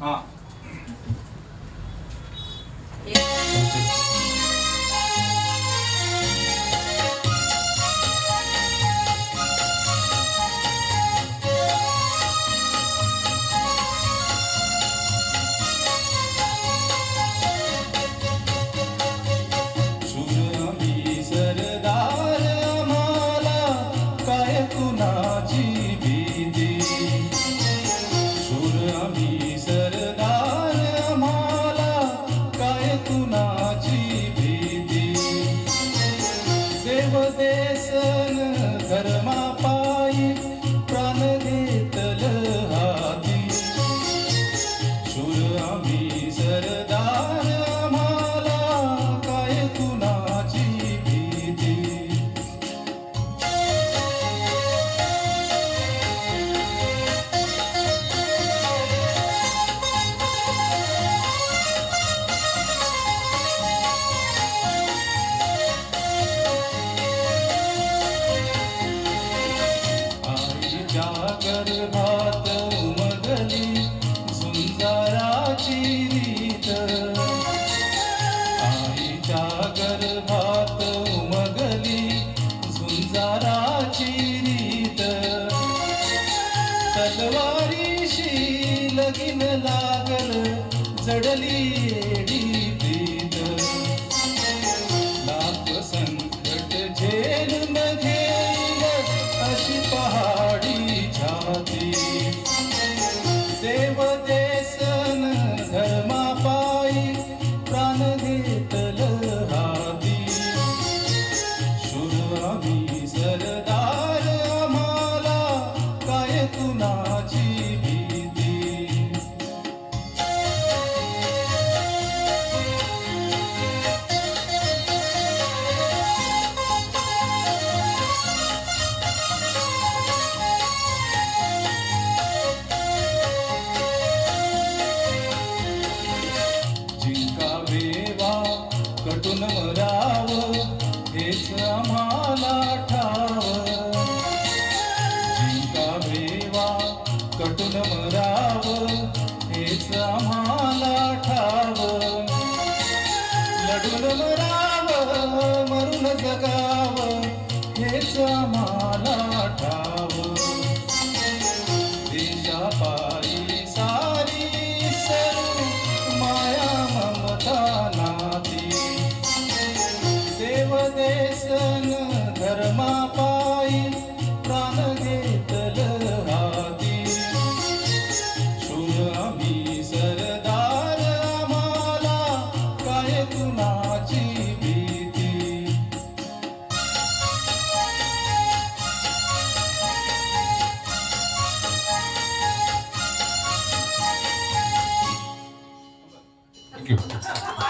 हा देसन धर्मा पायी प्राण घेतल हाती शूर आम्ही सरदार आम्हाला काय कुणाची भीती गर्भात उमगली झुंजाराची रीत आईच्या गर्भात उमगली झुंजाराची रीत तलवारीशी लगीन लागल जडली एडी प्रीत लाख संकट झेल घेईल अशी पहाडी देव देसन धर्मा पायी प्राण घेतल हाती शूर आम्ही सरदार आम्हाला काय कुणाची भीती कटून मराव हेच आम्हाला ठाव जिंका भेवा कटून मराव हेच आम्हाला ठाव लढून मराव मरून जगाव हेच आम्हाला ठाव देशा पायी सारी सरू माया ममता नाती देव देसन धर्मा पायी प्राण घेतल हाती शूर आम्ही सरदार आम्हाला काय कुणाची भीती थँक्यू